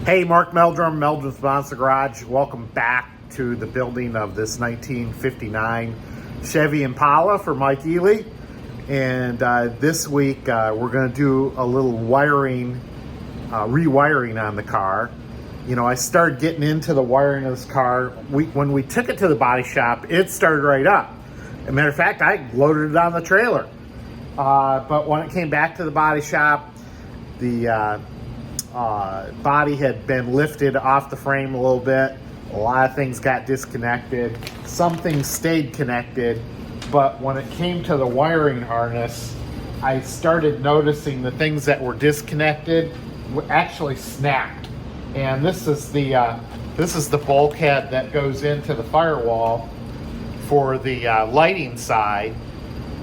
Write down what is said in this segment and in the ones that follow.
Hey, Mark Meldrum, Meldrum's Monster Garage. Welcome back to the building of this 1959 Chevy Impala for Mike Ely. And this week we're going to do a little wiring, rewiring on the car. You know, I started getting into the wiring of this car. When we took it to the body shop, it started right up. As a matter of fact, I loaded it on the trailer. But when it came back to the body shop, the body had been lifted off the frame a little bit. A lot of things got disconnected. Some things stayed connected. But when it came to the wiring harness, I started noticing the things that were disconnected actually snapped. And this is the bulkhead that goes into the firewall for the lighting side.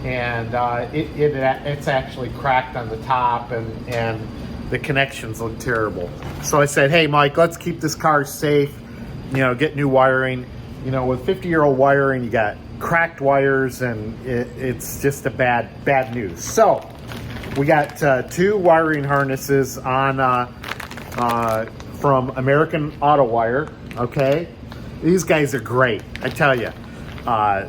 And it's actually cracked on the top, and the connections look terrible. So I said, hey, Mike, let's keep this car safe, you know, get new wiring. You know, with 50-year-old wiring, you got cracked wires, and it's just a bad news. So we got two wiring harnesses on from American Auto Wire, okay? These guys are great, I tell you.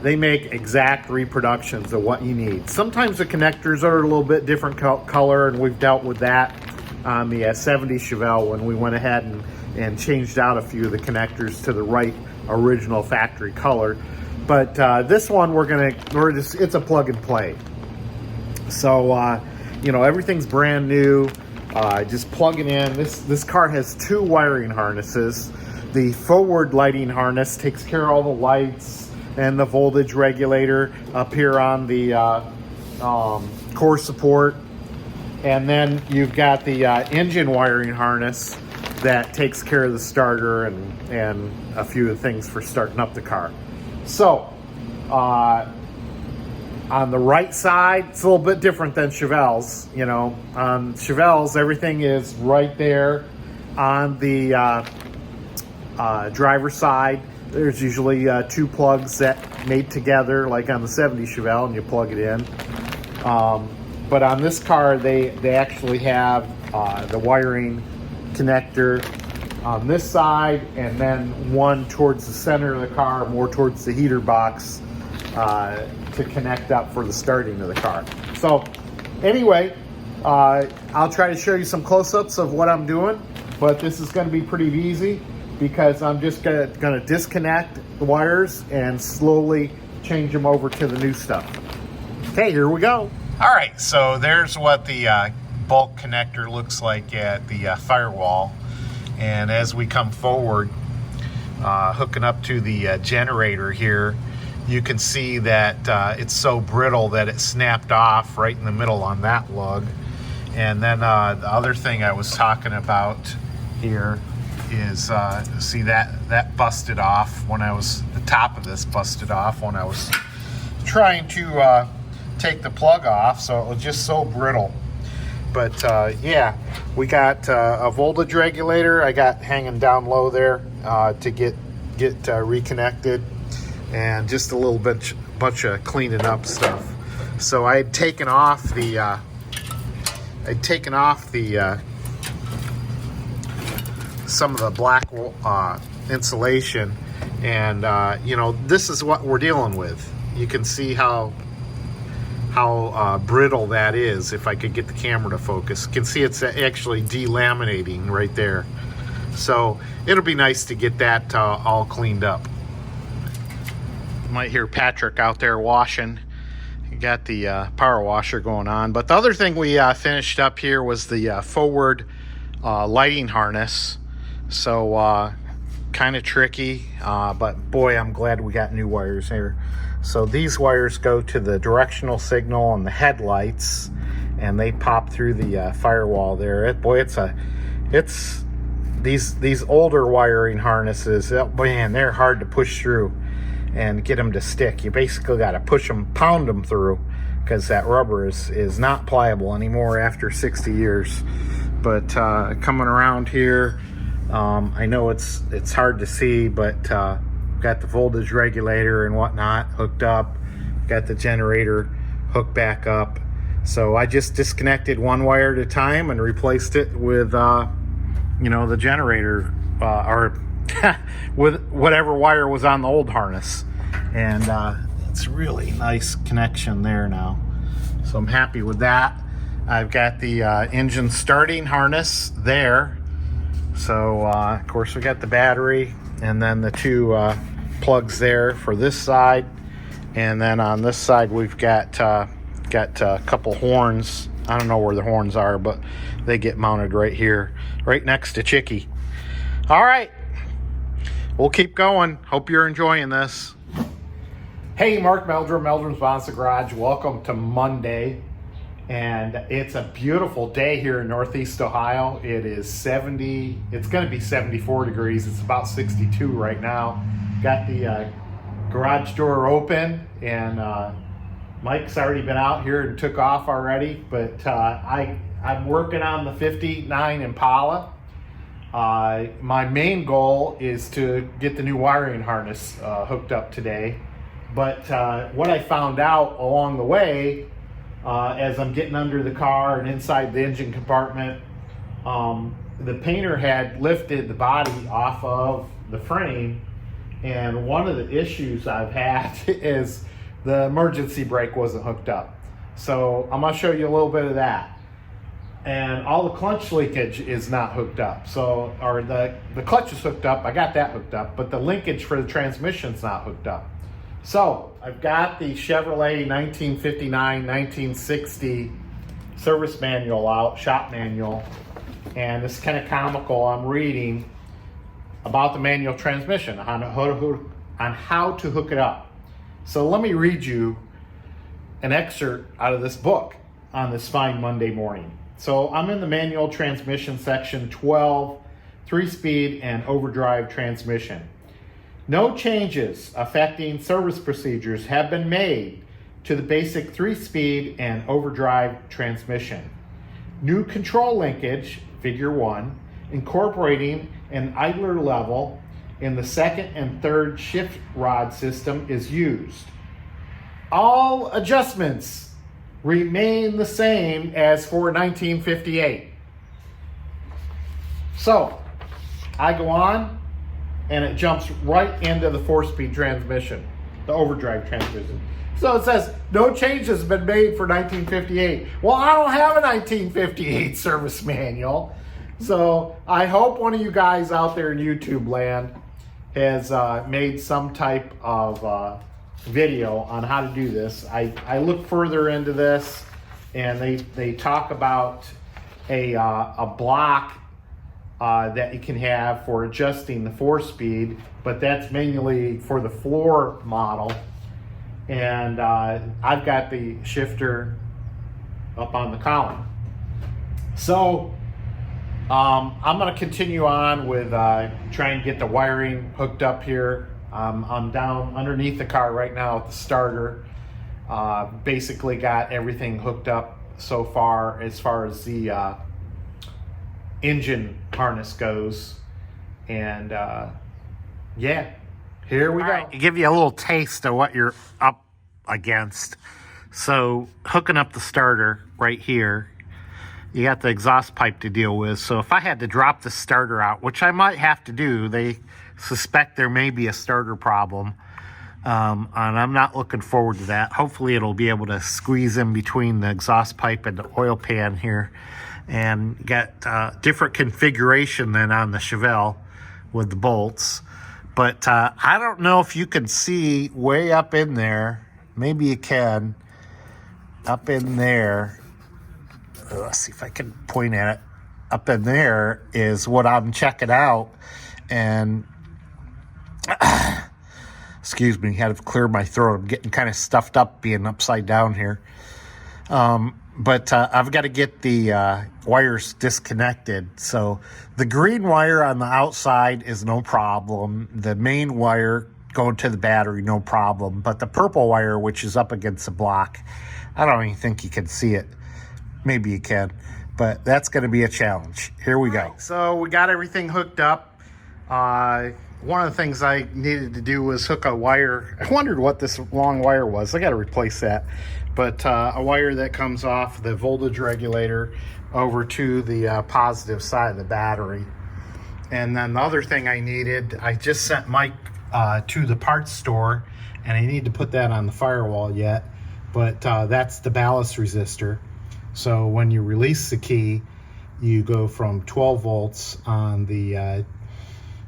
They make exact reproductions of what you need. Sometimes the connectors are a little bit different color, and we've dealt with that on the 70 Chevelle when we went ahead and changed out a few of the connectors to the right original factory color. But this one it's a plug and play. So you know, everything's brand new. Just plug it in. This car has two wiring harnesses. The forward lighting harness takes care of all the lights and the voltage regulator up here on the core support. And then you've got the engine wiring harness that takes care of the starter and a few of the things for starting up the car. So on the right side, it's a little bit different than Chevelle's. You know, on Chevelle's, everything is right there. On the driver's side, there's usually two plugs that mate together, like on the 70 Chevelle, and you plug it in. But on this car, they actually have the wiring connector on this side, and then one towards the center of the car, more towards the heater box, to connect up for the starting of the car. So anyway, I'll try to show you some close-ups of what I'm doing, but this is going to be pretty easy because I'm just going to disconnect the wires and slowly change them over to the new stuff. Okay, here we go. All right, so there's what the bulk connector looks like at the firewall. And as we come forward, hooking up to the generator here, you can see that it's so brittle that it snapped off right in the middle on that lug. And then the other thing I was talking about here is, see that busted off when the top of this busted off when I was trying to take the plug off, so it was just so brittle. But yeah, we got a voltage regulator I got hanging down low there to get reconnected, and just a little bunch of cleaning up stuff. So I had taken off the some of the black insulation, and you know, this is what we're dealing with. You can see how brittle that is. If I could get the camera to focus, you can see it's actually delaminating right there. So it'll be nice to get that all cleaned up. You might hear Patrick out there washing. You got the power washer going on. But the other thing we finished up here was the forward lighting harness. So kind of tricky, but boy, I'm glad we got new wires here. So these wires go to the directional signal on the headlights, and they pop through the firewall there. It's these older wiring harnesses. Man, they're hard to push through and get them to stick. You basically got to push them, pound them through, because that rubber is not pliable anymore after 60 years. But coming around here, I know it's hard to see, but got the voltage regulator and whatnot hooked up, got the generator hooked back up. So I just disconnected one wire at a time and replaced it with you know, the generator or with whatever wire was on the old harness. And it's really nice connection there now. So I'm happy with that. I've got the engine starting harness there. So of course we got the battery and then the two plugs there for this side. And then on this side we've got a couple horns. I don't know where the horns are, but they get mounted right here, right next to Chicky. All right, we'll keep going. Hope you're enjoying this. Hey, Mark Meldrum, Meldrum's Bonds Garage. Welcome to Monday. And it's a beautiful day here in Northeast Ohio. It is 70, it's gonna be 74 degrees. It's about 62 right now. Got the garage door open, and Mike's already been out here and took off already, but I'm working on the 59 Impala. My main goal is to get the new wiring harness hooked up today. But what I found out along the way, as I'm getting under the car and inside the engine compartment, the painter had lifted the body off of the frame, and one of the issues I've had is the emergency brake wasn't hooked up. So I'm gonna show you a little bit of that. And all the clutch linkage is not hooked up. So, or the clutch is hooked up, I got that hooked up, but the linkage for the transmission's not hooked up. So I've got the Chevrolet 1959-1960 service manual out, shop manual, and it's kind of comical. I'm reading about the manual transmission, on how to hook it up. So let me read you an excerpt out of this book on this fine Monday morning. So I'm in the manual transmission section 12, 3-speed and overdrive transmission. No changes affecting service procedures have been made to the basic 3-speed and overdrive transmission. New control linkage, figure 1, incorporating an idler level in the second and third shift rod system is used. All adjustments remain the same as for 1958. So I go on, and it jumps right into the 4-speed transmission, the overdrive transmission. So it says, no change has been made for 1958. Well, I don't have a 1958 service manual. So I hope one of you guys out there in YouTube land has made some type of video on how to do this. I look further into this, and they talk about a block that you can have for adjusting the 4-speed, but that's manually for the floor model. And I've got the shifter up on the column. So I'm going to continue on with trying to get the wiring hooked up here. I'm down underneath the car right now at the starter. Basically got everything hooked up so far as the engine harness goes, and yeah, here we go. Right, to give you a little taste of what you're up against. So hooking up the starter right here, you got the exhaust pipe to deal with. So if I had to drop the starter out, which I might have to do, they suspect there may be a starter problem, and I'm not looking forward to that. Hopefully it'll be able to squeeze in between the exhaust pipe and the oil pan here, and got different configuration than on the Chevelle with the bolts. But I don't know if you can see way up in there. Maybe you can. Up in there. Let's see if I can point at it. Up in there is what I'm checking out. And excuse me, had to clear my throat. I'm getting kind of stuffed up being upside down here. But I've got to get the wires disconnected. So the green wire on the outside is no problem. The main wire going to the battery, no problem. But the purple wire, which is up against the block, I don't even think you can see it. Maybe you can, but that's going to be a challenge. Here we go. So we got everything hooked up. One of the things I needed to do was hook a wire. I wondered what this long wire was. I got to replace that. But a wire that comes off the voltage regulator over to the positive side of the battery. And then the other thing I needed, I just sent Mike to the parts store, and I need to put that on the firewall yet, but that's the ballast resistor. So when you release the key, you go from 12 volts on the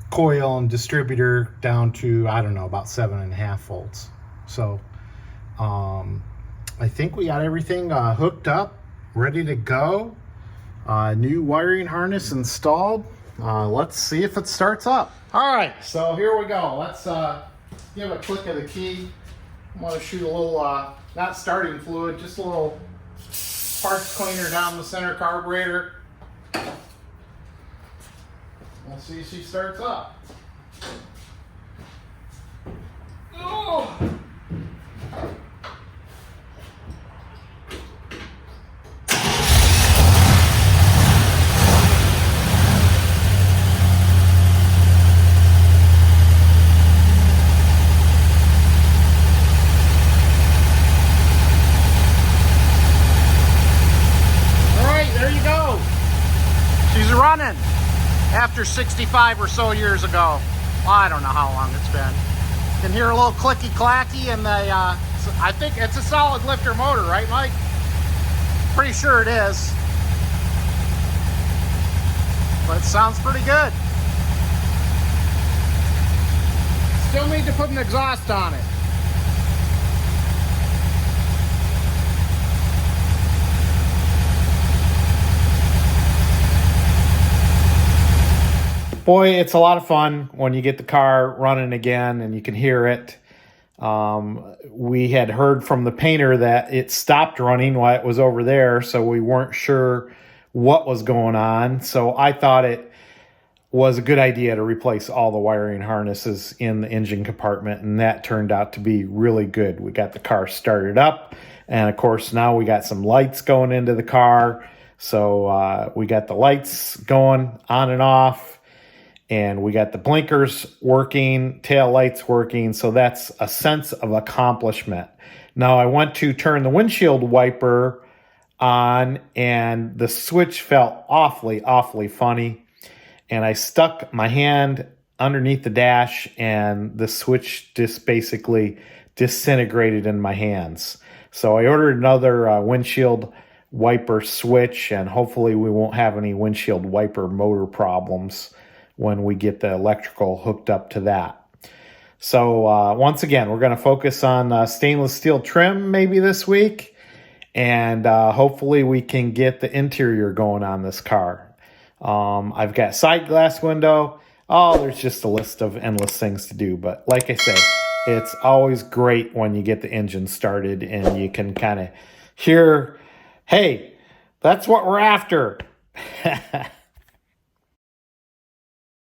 coil and distributor down to, I don't know, about 7.5 volts. So I think we got everything hooked up, ready to go. New wiring harness installed. Let's see if it starts up. All right, so here we go. Let's give a click of the key. I'm gonna shoot a little, not starting fluid, just a little parts cleaner down the center carburetor. We'll see if she starts up. Oh! She's running after 65 or so years ago. Well, I don't know how long it's been. You can hear a little clicky clacky, and I think it's a solid lifter motor, right, Mike? Pretty sure it is. But it sounds pretty good. Still need to put an exhaust on it. Boy, it's a lot of fun when you get the car running again and you can hear it. We had heard from the painter that it stopped running while it was over there, so we weren't sure what was going on. So I thought it was a good idea to replace all the wiring harnesses in the engine compartment, and that turned out to be really good. We got the car started up, and of course now we got some lights going into the car. So we got the lights going on and off. And we got the blinkers working, tail lights working, so that's a sense of accomplishment. Now I went to turn the windshield wiper on, and the switch felt awfully funny. And I stuck my hand underneath the dash, and the switch just basically disintegrated in my hands. So I ordered another windshield wiper switch, and hopefully we won't have any windshield wiper motor problems when we get the electrical hooked up to that. So once again, we're going to focus on stainless steel trim maybe this week, and hopefully we can get the interior going on this car. I've got side glass window. Oh, there's just a list of endless things to do. But like I said, it's always great when you get the engine started and you can kind of hear, hey, that's what we're after.